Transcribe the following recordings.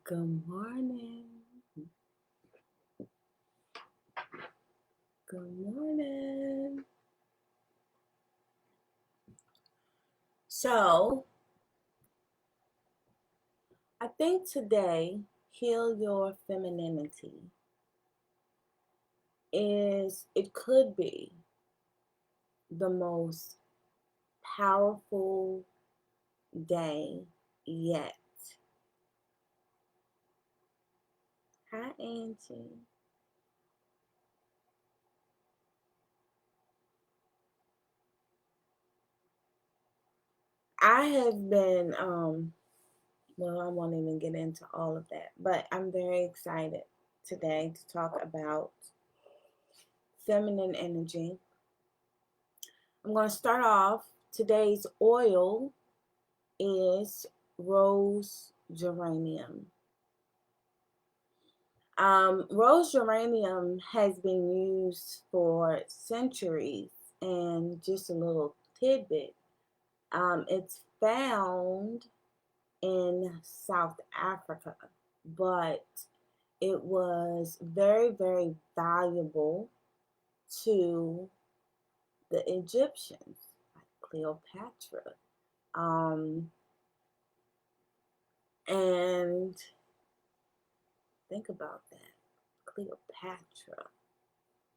Good morning. Good morning. So, I think today, Heal Your Femininity it could be the most powerful day yet. Hi, Auntie. I have been, well, I won't even get into all of that, but I'm very excited today to talk about feminine energy. I'm going to start off. Today's oil is rose geranium. Rose geranium has been used for centuries, and just a little tidbit, it's found in South Africa, but it was very, very valuable to the Egyptians, like Cleopatra. Um, and think about that. Cleopatra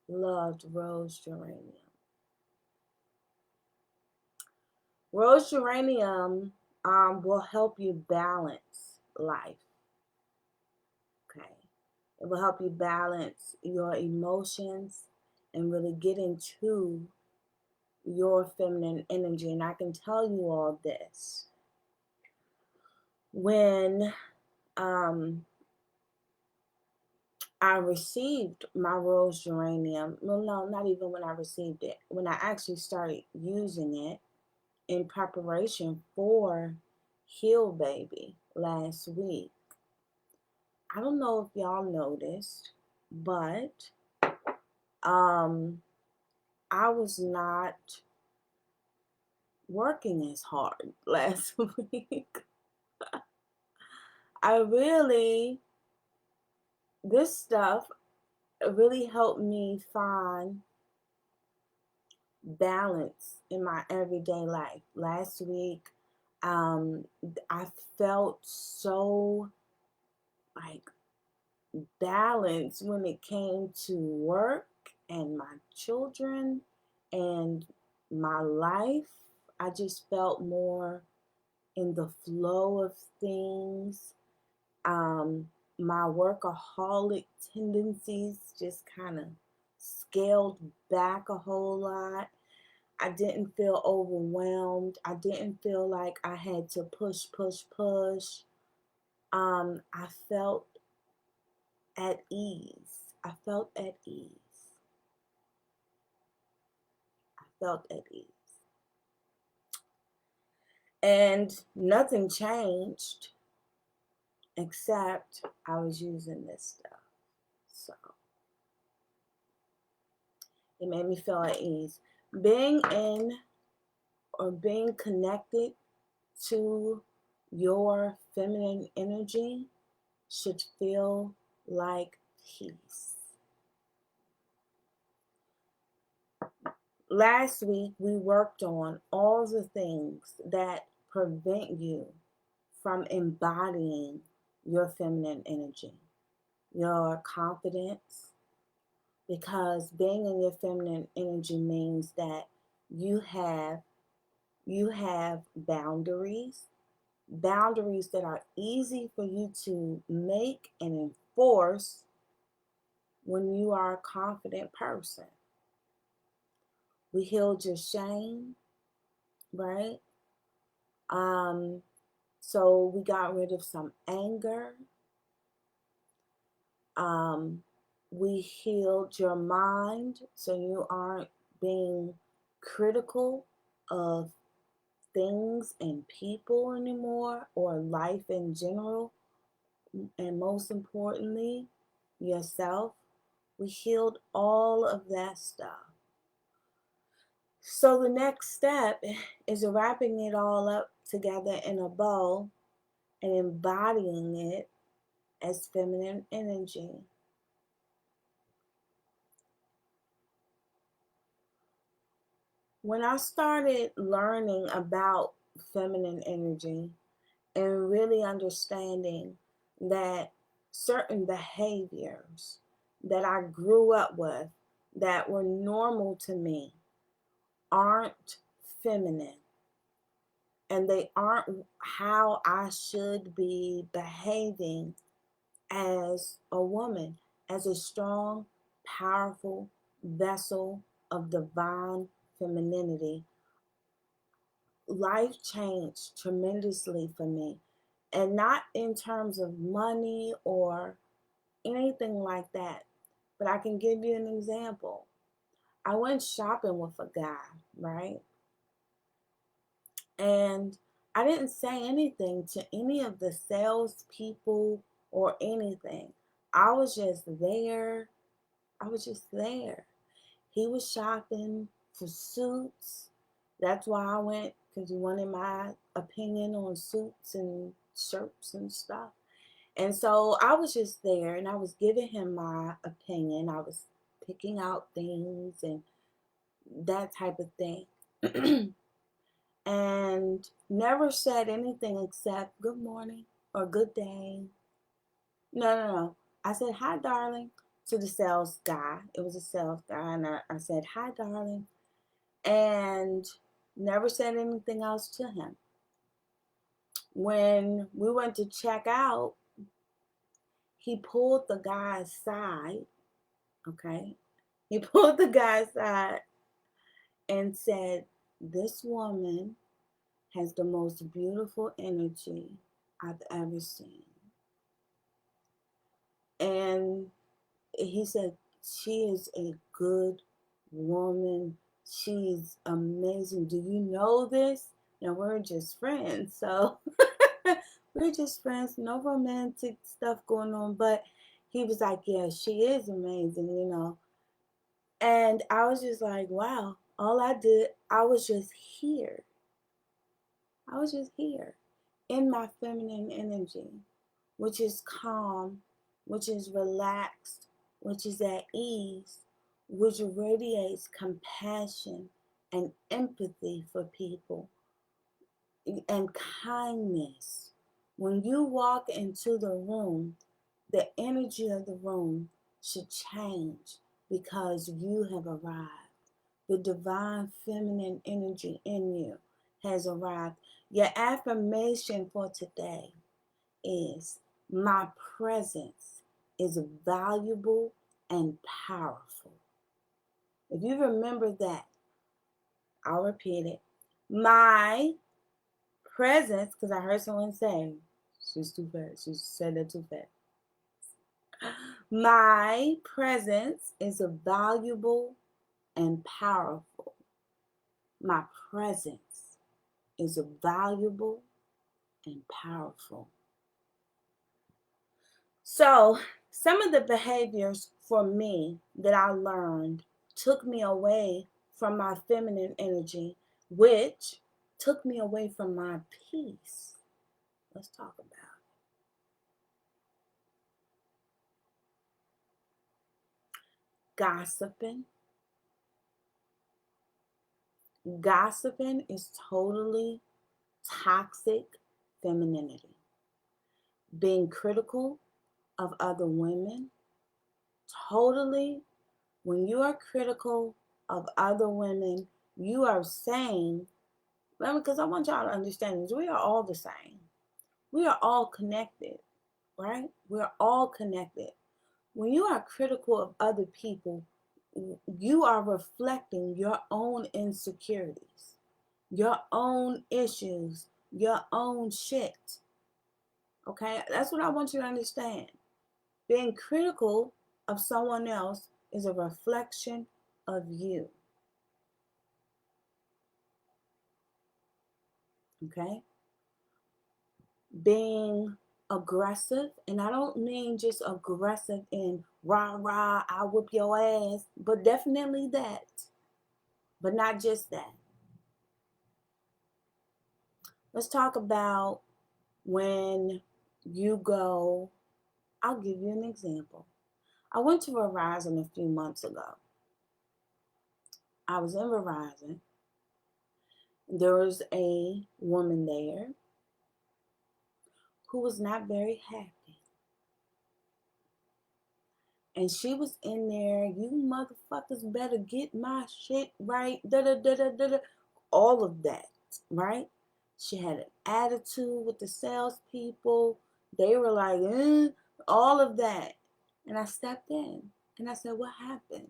loved rose geranium. Rose geranium will help you balance life. Okay. It will help you balance your emotions and really get into your feminine energy. And I can tell you all this. When I received my rose geranium, well, no, not even when I received it, when I actually started using it in preparation for Heal Baby last week. I don't know if y'all noticed, but um, I was not working as hard last week. I really, this stuff really helped me find balance in my everyday life. Last week, um, I felt so like balanced when it came to work and my children and my life. I just felt more in the flow of things. Um, my workaholic tendencies just kind of scaled back a whole lot. I didn't feel overwhelmed. I didn't feel like I had to push, push, push. I felt at ease. I felt at ease. I felt at ease. And nothing changed except I was using this stuff. So it made me feel at ease. Being in or being connected to your feminine energy should feel like peace. Last week, we worked on all the things that prevent you from embodying your feminine energy, your confidence, because being in your feminine energy means that you have boundaries, boundaries that are easy for you to make and enforce when you are a confident person. We healed your shame, right? Um, so we got rid of some anger. Um, we healed your mind so you aren't being critical of things and people anymore or life in general. And most importantly, yourself. We healed all of that stuff. So the next step is wrapping it all up together in a bow and embodying it as feminine energy. When I started learning about feminine energy and really understanding that certain behaviors that I grew up with that were normal to me aren't feminine, and they aren't how I should be behaving as a woman, as a strong, powerful vessel of divine femininity. Life changed tremendously for me, and not in terms of money or anything like that. But I can give you an example. I went shopping with a guy, right? And I didn't say anything to any of the salespeople or anything. I was just there. I was just there. He was shopping for suits. That's why I went, because he wanted my opinion on suits and shirts and stuff. And so I was just there and I was giving him my opinion. I was picking out things and that type of thing. And never said anything except good morning or good day. No. I said, hi, darling, to the sales guy. It was a sales guy. And I said, hi, darling. And never said anything else to him. When we went to check out, he pulled the guy aside. Okay. He pulled the guy aside and said, this woman has the most beautiful energy I've ever seen. And he said, she is a good woman. She's amazing. Do you know this? Now, we're just friends. So we're just friends. No romantic stuff going on. But he was like, yeah, she is amazing. And I was just like, wow. All I did, I was just here. I was just here in my feminine energy, which is calm, which is relaxed, which is at ease, which radiates compassion and empathy for people and kindness. When you walk into the room, the energy of the room should change because you have arrived. The divine feminine energy in you has arrived. Your affirmation for today is my presence is valuable and powerful. If you remember that, I'll repeat it. My presence, because I heard someone say, she's too fast. She said that too fast. My presence is valuable and powerful. My presence is valuable and powerful. So, some of the behaviors for me that I learned took me away from my feminine energy, which took me away from my peace. Let's talk about it. Gossiping. Gossiping is totally toxic femininity. Being critical of other women, totally. When you are critical of other women, you are saying, because I want y'all to understand this, we are all the same. We are all connected, right? We're all connected. When you are critical of other people, you are reflecting your own insecurities, your own issues, your own shit. Okay? That's what I want you to understand. Being critical of someone else is a reflection of you. Okay? Being aggressive, and I don't mean just aggressive in rah rah, I whoop your ass, but definitely that, but not just that. Let's talk about when you go I'll give you an example. I went to Verizon a few months ago. I was in Verizon. There was a woman there who was not very happy. And she was in there, you motherfuckers better get my shit right, da da da da da, all of that, right? She had an attitude with the salespeople. They were like, all of that. And I stepped in and I said, what happened?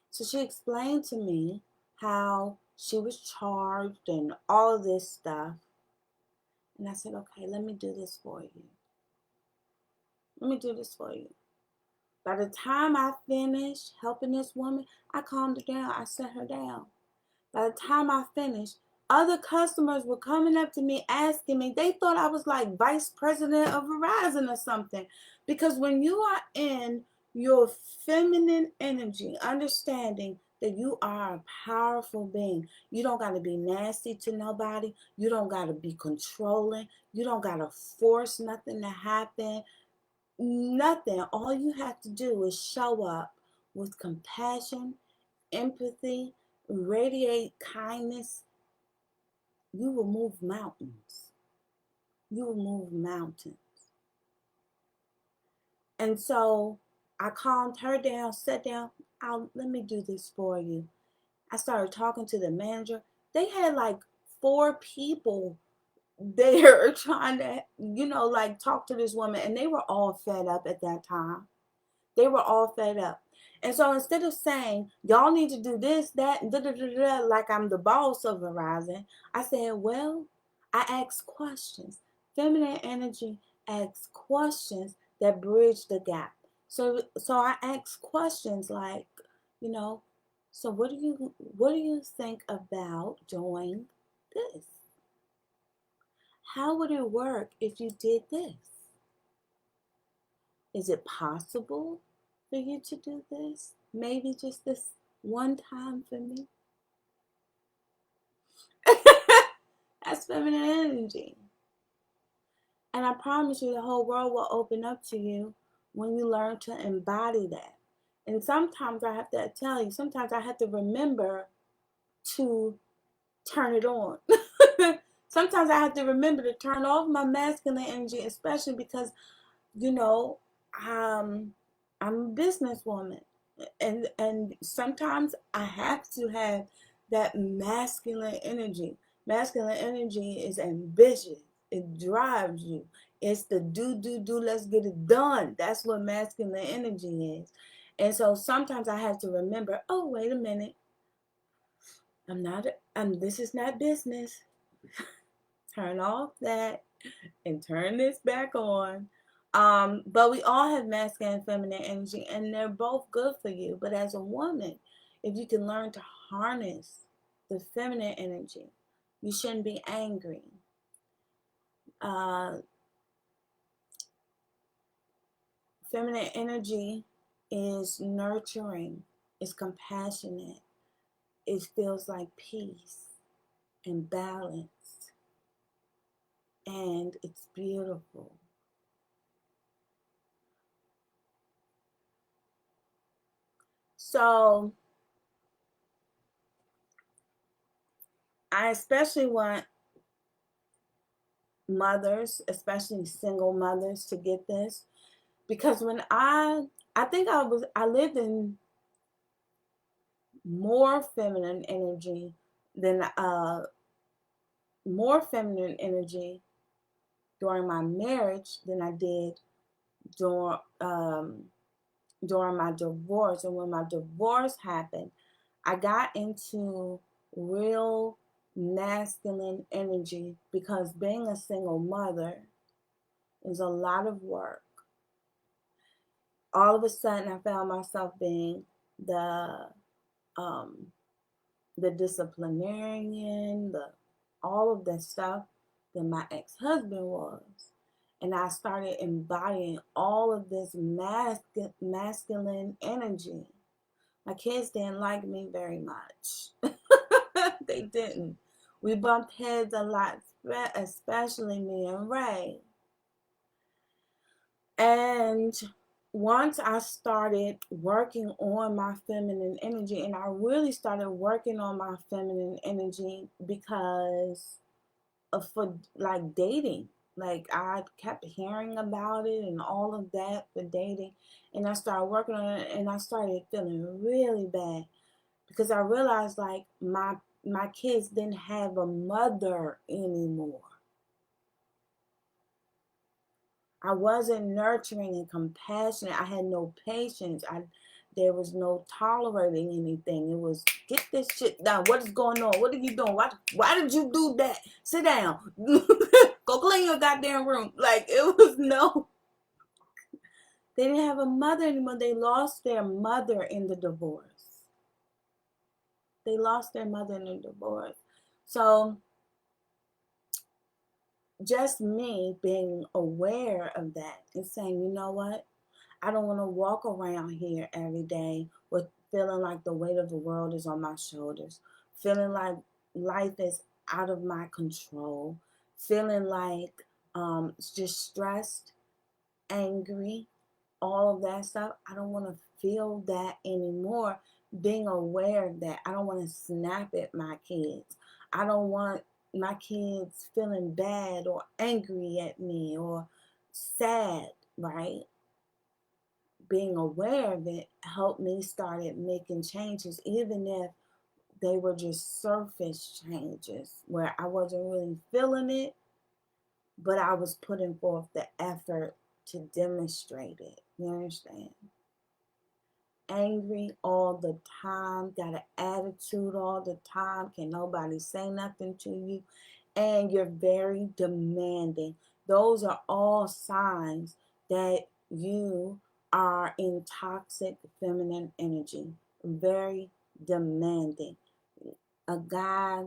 So she explained to me how she was charged and all of this stuff. And I said, okay, let me do this for you. Let me do this for you. By the time I finished helping this woman, I calmed her down. I set her down. By the time I finished, other customers were coming up to me asking me. They thought I was like vice president of Verizon or something. Because when you are in your feminine energy, understanding that you are a powerful being, you don't got to be nasty to nobody. You don't got to be controlling. You don't got to force nothing to happen. Nothing. All you have to do is show up with compassion, empathy, radiate kindness. You will move mountains. You will move mountains. And so I calmed her down, sat down. Let me do this for you. I started talking to the manager. They had like 4 people there trying to, like talk to this woman, and they were all fed up at that time. They were all fed up. And so instead of saying, y'all need to do this, that, and da da da da, like I'm the boss of Verizon, I said, well, I ask questions. Feminine energy asks questions that bridge the gap. So I ask questions like, you know, so what do you think about doing this? How would it work if you did this? Is it possible for you to do this? Maybe just this one time for me? That's feminine energy. And I promise you, the whole world will open up to you when you learn to embody that. And sometimes I have to tell you, sometimes I have to remember to turn it on. Sometimes I have to remember to turn off my masculine energy, especially because, you know, I'm a businesswoman, and sometimes I have to have that masculine energy. Masculine energy is ambitious. It drives you. It's the do. Let's get it done. That's what masculine energy is. And so sometimes I have to remember. Oh, wait a minute. I'm not. This is not business. Turn off that and turn this back on. But we all have masculine and feminine energy, and they're both good for you. But as a woman, if you can learn to harness the feminine energy, you shouldn't be angry. Uh, Feminine energy is nurturing, it's compassionate, it feels like peace and balance, and it's beautiful. So I especially want mothers, especially single mothers, to get this, because when I think I lived in more feminine energy than more feminine energy during my marriage than I did during during my divorce. And when my divorce happened, I got into real masculine energy because being a single mother is a lot of work. All of a sudden, I found myself being the um, the disciplinarian, the all of that stuff that my ex-husband was. And I started embodying all of this masculine energy. My kids didn't like me very much. They didn't. We bumped heads a lot, especially me and Ray. And once I started working on my feminine energy, and I really started working on my feminine energy because of, for like dating. Like I kept hearing about it and all of that for dating. And I started working on it, and I started feeling really bad because I realized like my kids didn't have a mother anymore. I wasn't nurturing and compassionate. I had no patience. There was no tolerating anything. It was get this shit done. What is going on? What are you doing? Why did you do that? Sit down. Go clean your goddamn room. Like it was no. They didn't have a mother anymore. They lost their mother in the divorce. They lost their mother in the divorce. So just me being aware of that and saying, you know what? I don't want to walk around here every day with feeling like the weight of the world is on my shoulders, feeling like life is out of my control, feeling like just stressed, angry, all of that stuff. I don't want to feel that anymore. Being aware of that, I don't want to snap at my kids. I don't want my kids feeling bad or angry at me or sad, right? Being aware of it helped me started making changes, even if they were just surface changes where I wasn't really feeling it, but I was putting forth the effort to demonstrate it. You understand? Angry all the time, got an attitude all the time, can nobody say nothing to you, and you're very demanding. Those are all signs that you are in toxic feminine energy. Very demanding. A guy,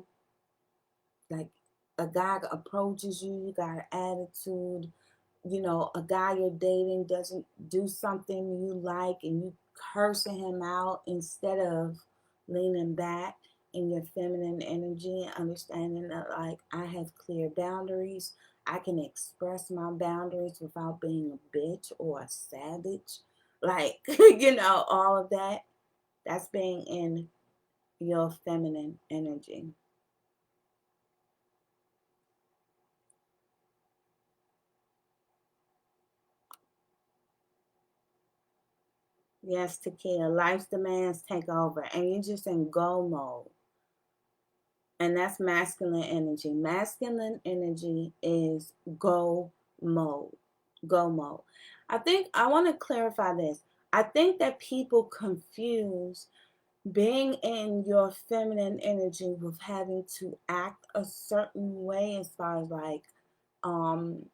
like a guy approaches you, you got an attitude, a guy you're dating doesn't do something you like and you cursing him out instead of leaning back in your feminine energy and understanding that like I have clear boundaries. I can express my boundaries without being a bitch or a savage. Like, all of that. That's being in your feminine energy. Yes, Takia, life's demands take over and you're just in go mode. And that's masculine energy. Masculine energy is go mode. Go mode. I think I want to clarify this. I think that people confuse being in your feminine energy with having to act a certain way as far as like um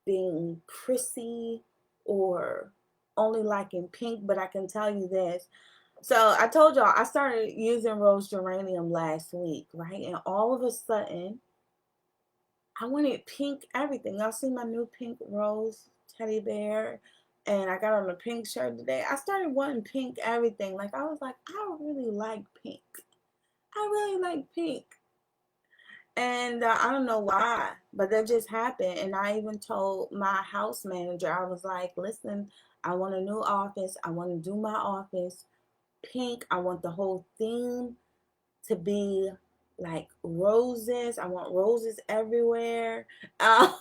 being prissy or only liking pink, but I can tell you this. So I told y'all I started using rose geranium last week, right? And all of a sudden, I wanted pink everything. Y'all see my new pink rose teddy bear? And I got on a pink shirt today. I started wanting pink everything. Like I was like, I really like pink. I really like pink. And I don't know why, but that just happened. And I even told my house manager, I was like, listen, I want a new office. I want to do my office pink. I want the whole theme to be like roses. I want roses everywhere. I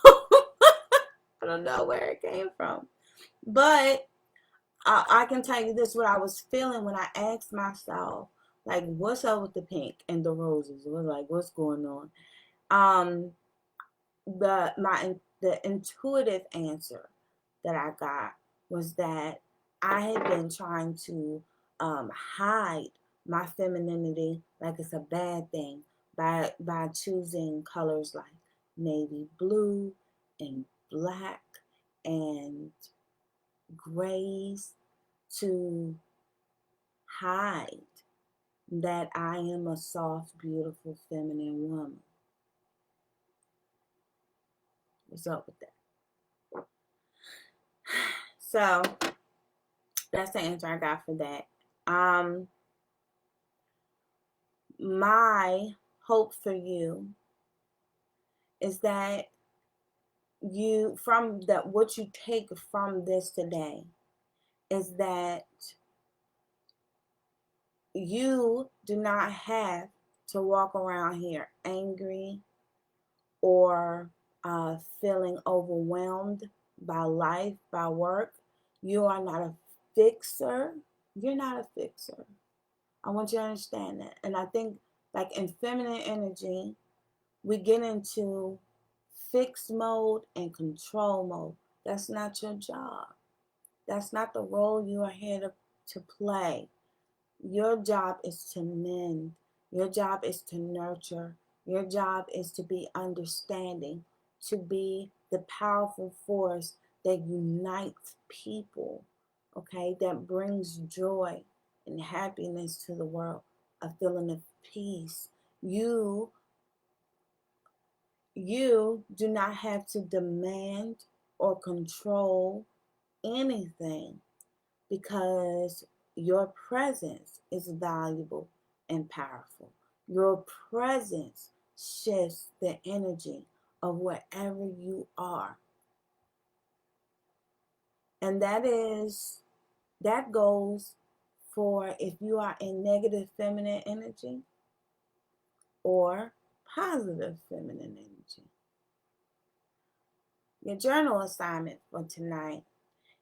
don't know where it came from. But I can tell you this what I was feeling when I asked myself, like, what's up with the pink and the roses? It was like, what's going on? Um, the intuitive answer that I got was that I had been trying to hide my femininity like it's a bad thing by choosing colors like navy blue and black and grays to hide that I am a soft, beautiful, feminine woman. What's up with that? So that's the answer I got for that. Um, my hope for you is that what you take from this today is that you do not have to walk around here angry or feeling overwhelmed by life, by work. You are not a fixer. You're not a fixer. I want you to understand that. And I think, like in feminine energy, we get into fix mode and control mode. That's not your job. That's not the role you are here to play. Your job is to mend. Your job is to nurture. Your job is to be understanding, to be the powerful force that unites people, okay, that brings joy and happiness to the world, a feeling of peace. You do not have to demand or control anything because your presence is valuable and powerful. Your presence shifts the energy of wherever you are. And that goes for if you are in negative feminine energy or positive feminine energy. Your journal assignment for tonight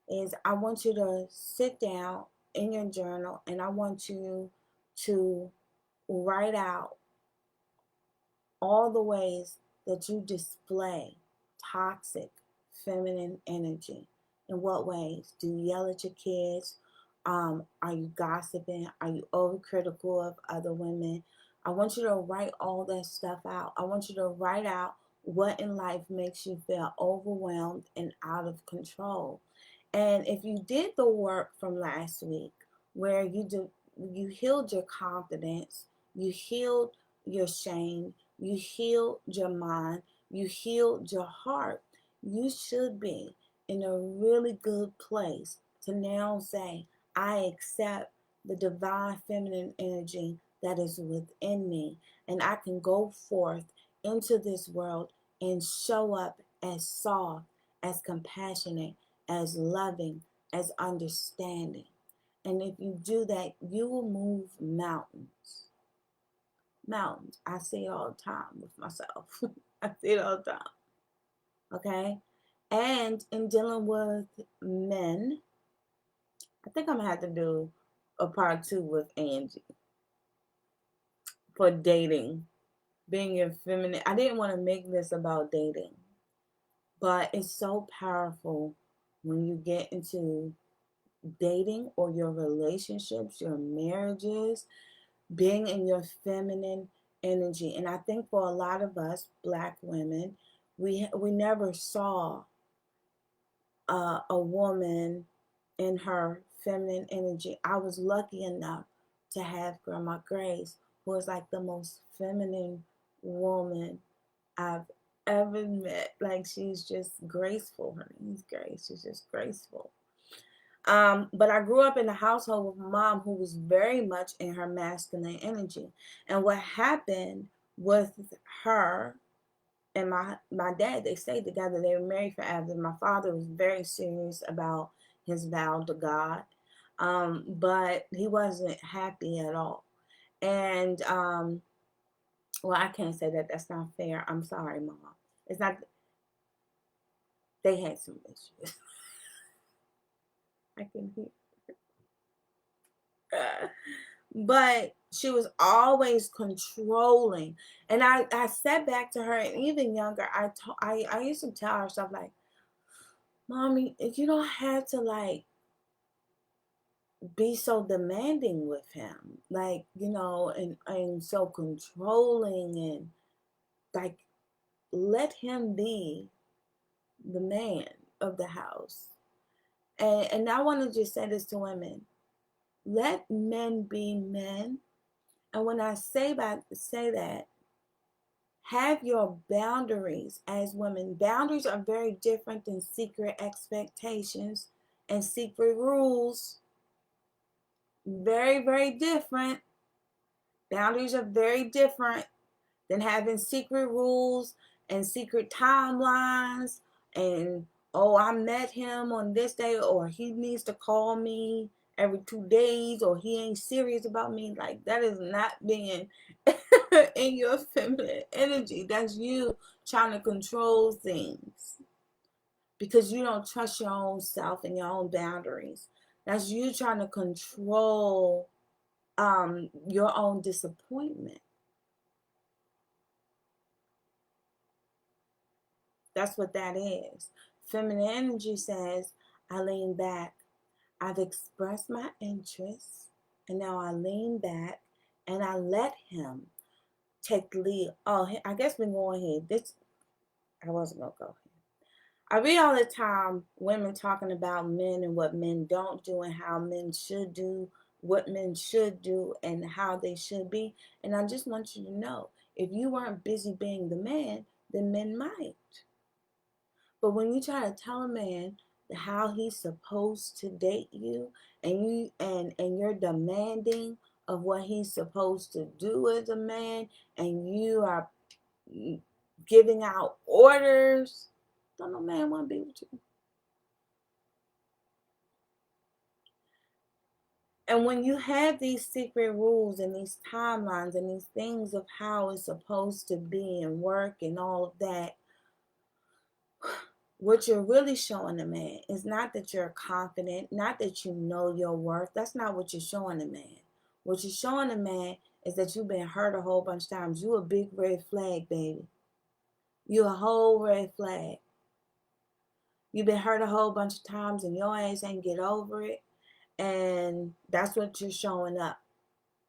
is I want you to sit down in your journal and I want you to write out all the ways that you display toxic feminine energy. In what ways? Do you yell at your kids? Are you gossiping? Are you overcritical of other women? I want you to write all that stuff out. I want you to write out what in life makes you feel overwhelmed and out of control. And if you did the work from last week, where you healed your confidence, you healed your shame, you healed your mind, you healed your heart, you should be in a really good place to now say, I accept the divine feminine energy that is within me, and I can go forth into this world and show up as soft, as compassionate, as loving, as understanding. And if you do that, you will move mountains. Mountains. I see it all the time with myself. I see it all the time. Okay? And in dealing with men, I think I'm going to have to do a part 2 with Angie for dating, being in feminine. I didn't want to make this about dating, but it's so powerful when you get into dating or your relationships, your marriages, being in your feminine energy. And I think for a lot of us Black women, we never saw a woman in her feminine energy. I was lucky enough to have Grandma Grace, who is like the most feminine woman I've ever met. Like, she's just graceful. Her name's Grace. She's just graceful. But I grew up in a household with a mom who was very much in her masculine energy. And what happened with her and my dad, they stayed together. They were married forever. My father was very serious about his vow to God, but he wasn't happy at all. And well, I can't say that. That's not fair. I'm sorry, Mom. It's not. They had some issues. I can hear. But she was always controlling. And I said back to her, and even younger, I used to tell her stuff like, Mommy, you don't have to like be so demanding with him. Like, and so controlling, and like, let him be the man of the house. And I want to just say this to women. Let men be men. And when I say that, have your boundaries as women. Boundaries are very different than secret expectations and secret rules. Very, very different. Boundaries are very different than having secret rules and secret timelines and oh, I met him on this day, or he needs to call me every 2 days, or he ain't serious about me. Like, that is not being in your feminine energy. That's you trying to control things because you don't trust your own self and your own boundaries. That's you trying to control your own disappointment. That's what that is. Feminine energy says, I lean back. I've expressed my interests, and now I lean back and I let him take the lead. Oh, I guess we're going here. This, I wasn't going to go here. I read all the time women talking about men and what men don't do and how men should do, what men should do, and how they should be. And I just want you to know, if you weren't busy being the man, then men might. But when you try to tell a man how he's supposed to date you, and you're demanding of what he's supposed to do as a man, and you are giving out orders, don't no man want to be with you. And when you have these secret rules and these timelines and these things of how it's supposed to be and work and all of that, what you're really showing a man is not that you're confident, not that you know your worth. That's not what you're showing a man. What you're showing a man is that you've been hurt a whole bunch of times. You a big red flag, baby. You a whole red flag. You've been hurt a whole bunch of times and your ass ain't get over it. And that's what you're showing up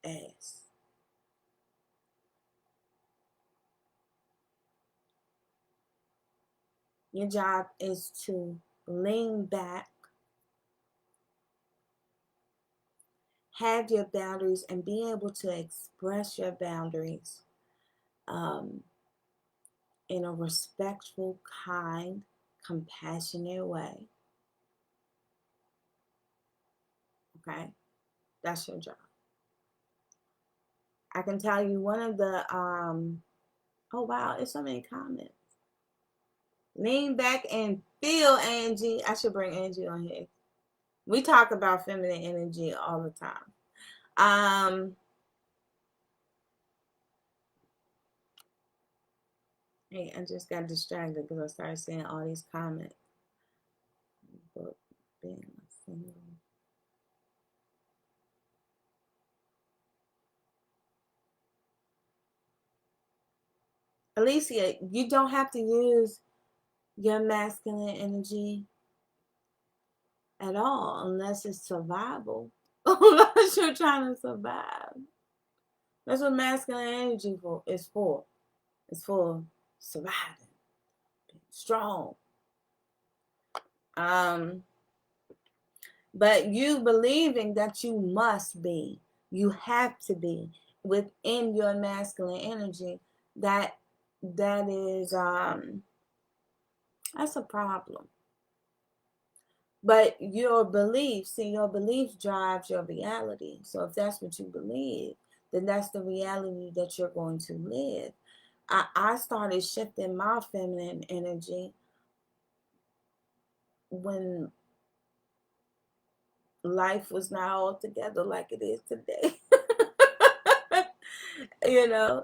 as. Your job is to lean back, have your boundaries, and be able to express your boundaries um, in a respectful, kind, compassionate way. Okay? That's your job. I can tell you one of the, oh wow, it's so many comments. Lean back and feel, Angie. I should bring Angie on here. We talk about feminine energy all the time. Hey, I just got distracted because I started seeing all these comments. Book being single. Alicia, you don't have to use your masculine energy at all unless it's survival. Unless you're trying to survive. That's what masculine energy is for. It's for surviving, being strong. But you believing that you must be, you have to be within your masculine energy, that is that's a problem. But your beliefs, see, your beliefs drives your reality. So if that's what you believe, then that's the reality that you're going to live. I started shifting my feminine energy when life was not all together like it is today.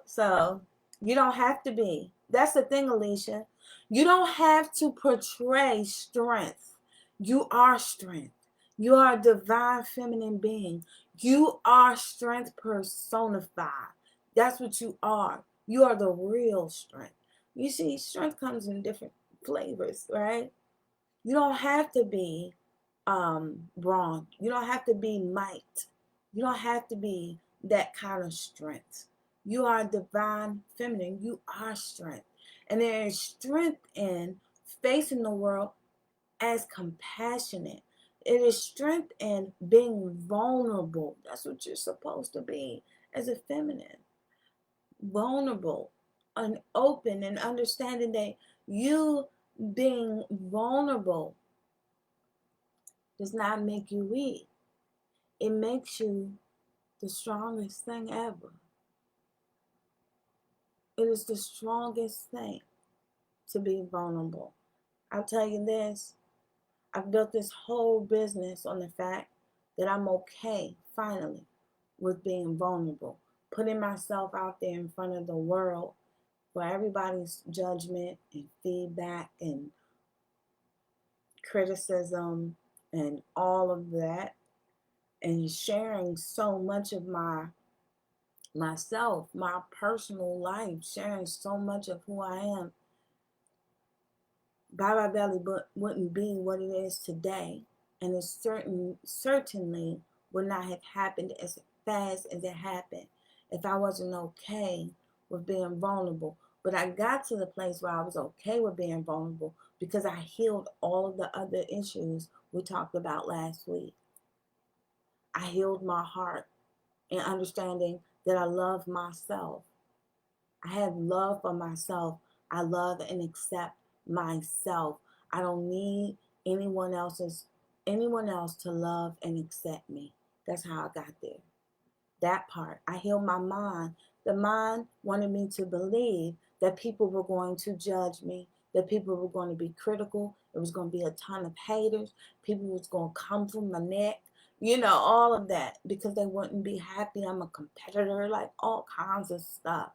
So you don't have to be. That's the thing, Alicia. You don't have to portray strength. You are strength. You are a divine feminine being. You are strength personified. That's what you are. You are the real strength. You see, strength comes in different flavors, right? You don't have to be wrong. You don't have to be might. You don't have to be that kind of strength. You are divine feminine. You are strength. And there is strength in facing the world as compassionate. It is strength in being vulnerable. That's what you're supposed to be as a feminine. Vulnerable and open and understanding that you being vulnerable does not make you weak. It makes you the strongest thing ever. It is the strongest thing to be vulnerable. I'll tell you this. I've built this whole business on the fact that I'm okay, finally, with being vulnerable, putting myself out there in front of the world for everybody's judgment and feedback and criticism and all of that, and sharing so much of myself, my personal life, sharing so much of who I am. Bye Belly wouldn't be what it is today, and it certainly would not have happened as fast as it happened if I wasn't okay with being vulnerable. But I got to the place where I was okay with being vulnerable because I healed all of the other issues we talked about last week. I healed my heart in understanding that I love myself. I have love for myself. I love and accept myself. I don't need anyone else to love and accept me. That's how I got there. That part. I healed my mind. The mind wanted me to believe that people were going to judge me, that people were going to be critical. It was going to be a ton of haters. People was going to come from my neck. All of that because they wouldn't be happy. I'm a competitor, like all kinds of stuff.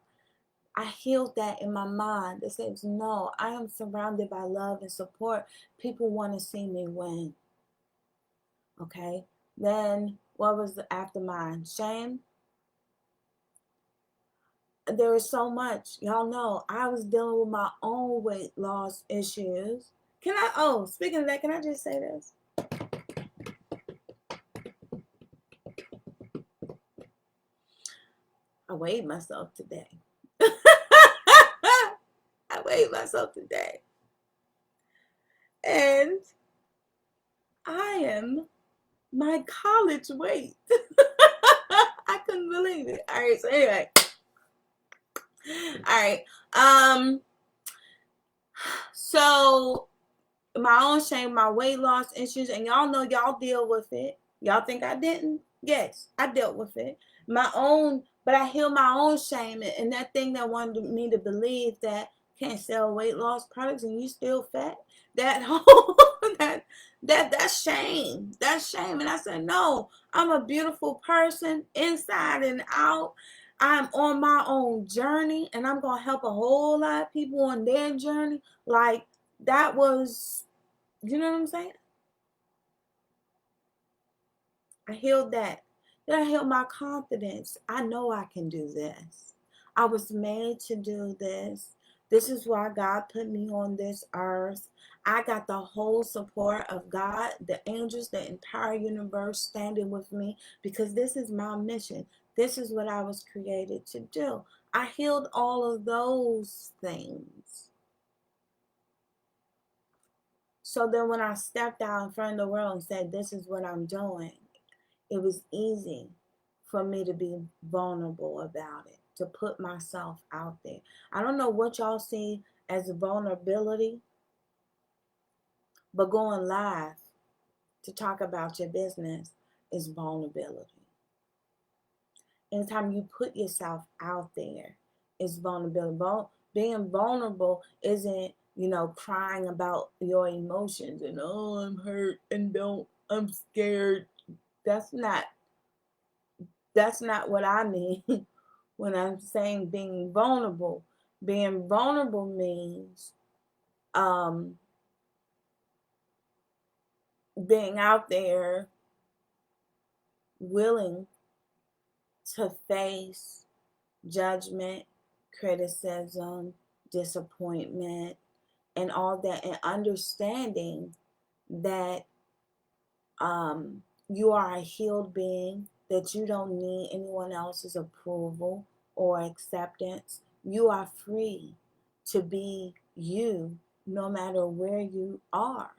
I healed that in my mind that says, no, I am surrounded by love and support. People want to see me win. Okay? Then what was the after mine? Shame. There is so much. Y'all know I was dealing with my own weight loss issues. Speaking of that, can I just say this? I weighed myself today. I weighed myself today. And I am my college weight. I couldn't believe it. All right, so anyway. All right. So my own shame, my weight loss issues, and y'all know y'all deal with it. Y'all think I didn't? Yes, I dealt with it. But I healed my own shame and that thing that wanted me to believe that can't sell weight loss products and you still fat. That whole that's shame. That's shame. And I said, no, I'm a beautiful person inside and out. I'm on my own journey and I'm gonna help a whole lot of people on their journey. Like that was, you know what I'm saying? I healed that. Then I healed my confidence. I know I can do this. I was made to do this. This is why God put me on this earth. I got the whole support of God, the angels, the entire universe standing with me because this is my mission. This is what I was created to do. I healed all of those things. So then when I stepped out in front of the world and said, this is what I'm doing, it was easy for me to be vulnerable about it, to put myself out there. I don't know what y'all see as vulnerability, but going live to talk about your business is vulnerability. Anytime you put yourself out there, it's vulnerability. Being vulnerable isn't, crying about your emotions and, oh, I'm hurt and I'm scared. That's not what I mean when I'm saying being vulnerable. Being vulnerable means being out there willing to face judgment, criticism, disappointment, and all that, and understanding that you are a healed being, that you don't need anyone else's approval or acceptance. You are free to be you no matter where you are.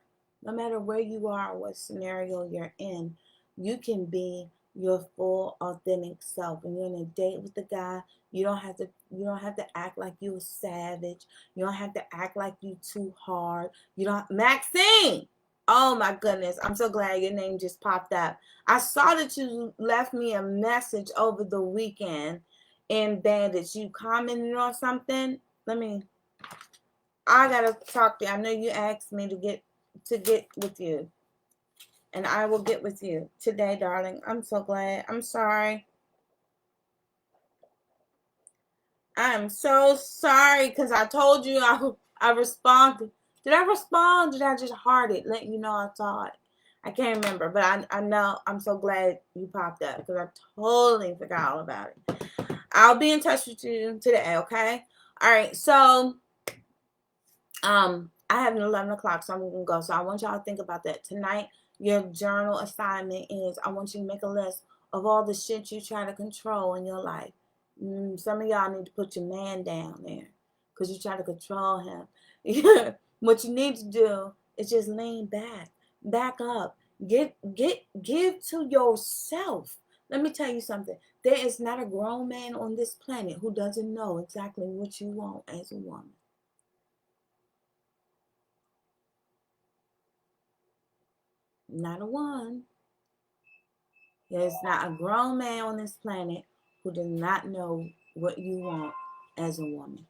No matter where you are, what scenario you're in, you can be your full authentic self. When you're on a date with the guy, you don't have to act like you a savage. You don't have to act like you too hard. You don't Maxine. Oh my goodness. I'm so glad your name just popped up. I saw that you left me a message over the weekend in Bandage. You commented on something. I gotta talk to you. I know you asked me to get with you. And I will get with you today, darling. I'm so glad. I'm sorry. I'm so sorry because I told you I responded. Did I respond? Did I just heart it, letting you know I saw it? I can't remember, but I know. I'm so glad you popped up because I totally forgot all about it. I'll be in touch with you today, okay? All right, so I have an 11 o'clock, so I'm gonna go. So I want y'all to think about that tonight. Your journal assignment is I want you to make a list of all the shit you try to control in your life. Some of y'all need to put your man down there because you try to control him. What you need to do is just lean back up, give to yourself. Let me tell you something. There is not a grown man on this planet who doesn't know exactly what you want as a woman. Not a one. There's not a grown man on this planet who does not know what you want as a woman.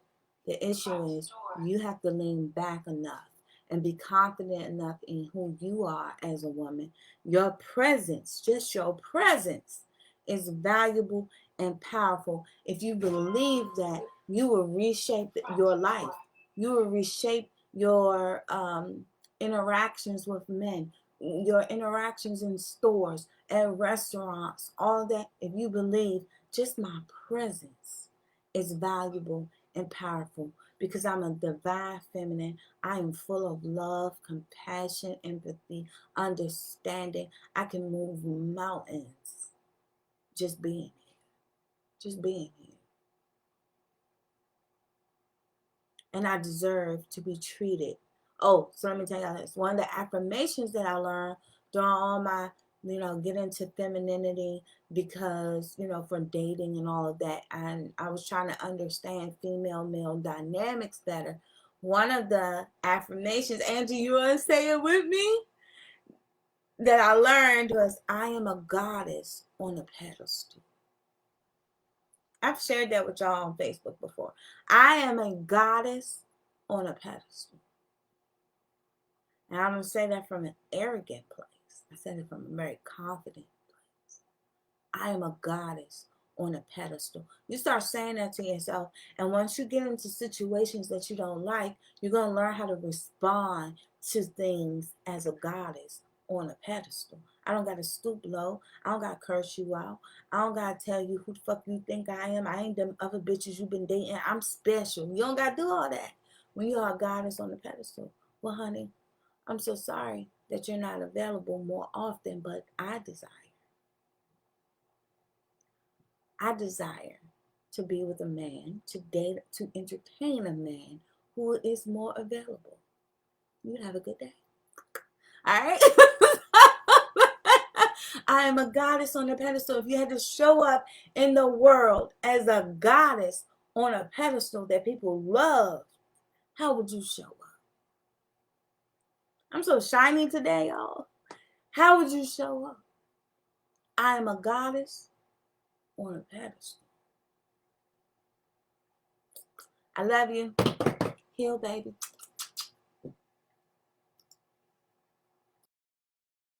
The issue is you have to lean back enough and be confident enough in who you are as a woman. Your presence, just your presence, is valuable and powerful. If you believe that, you will reshape your life. You will reshape your interactions with men, your interactions in stores, at restaurants, all that. If you believe just my presence is valuable and powerful because I'm a divine feminine. I am full of love, compassion, empathy, understanding. I can move mountains just being here. Just being here. And I deserve to be treated. Oh, so let me tell you this. One of the affirmations that I learned during all my, get into femininity because, for dating and all of that. And I was trying to understand female male dynamics better. One of the affirmations, Angie, you want to say it with me? That I learned was, I am a goddess on a pedestal. I've shared that with y'all on Facebook before. I am a goddess on a pedestal. And I don't say that from an arrogant place. I said it from a very confident place. I am a goddess on a pedestal. You start saying that to yourself, and once you get into situations that you don't like, you're going to learn how to respond to things as a goddess on a pedestal. I don't got to stoop low. I don't got to curse you out. I don't got to tell you who the fuck you think I am. I ain't them other bitches you've been dating. I'm special. You don't got to do all that when you are a goddess on a pedestal. Well, honey, I'm so sorry that you're not available more often, but I desire to be with a man, to date, to entertain a man who is more available. You have a good day. All right? I am a goddess on a pedestal. If you had to show up in the world as a goddess on a pedestal that people love, how would you show up? I'm so shiny today, y'all. How would you show up? I am a goddess on a pedestal. I love you. Heal, baby.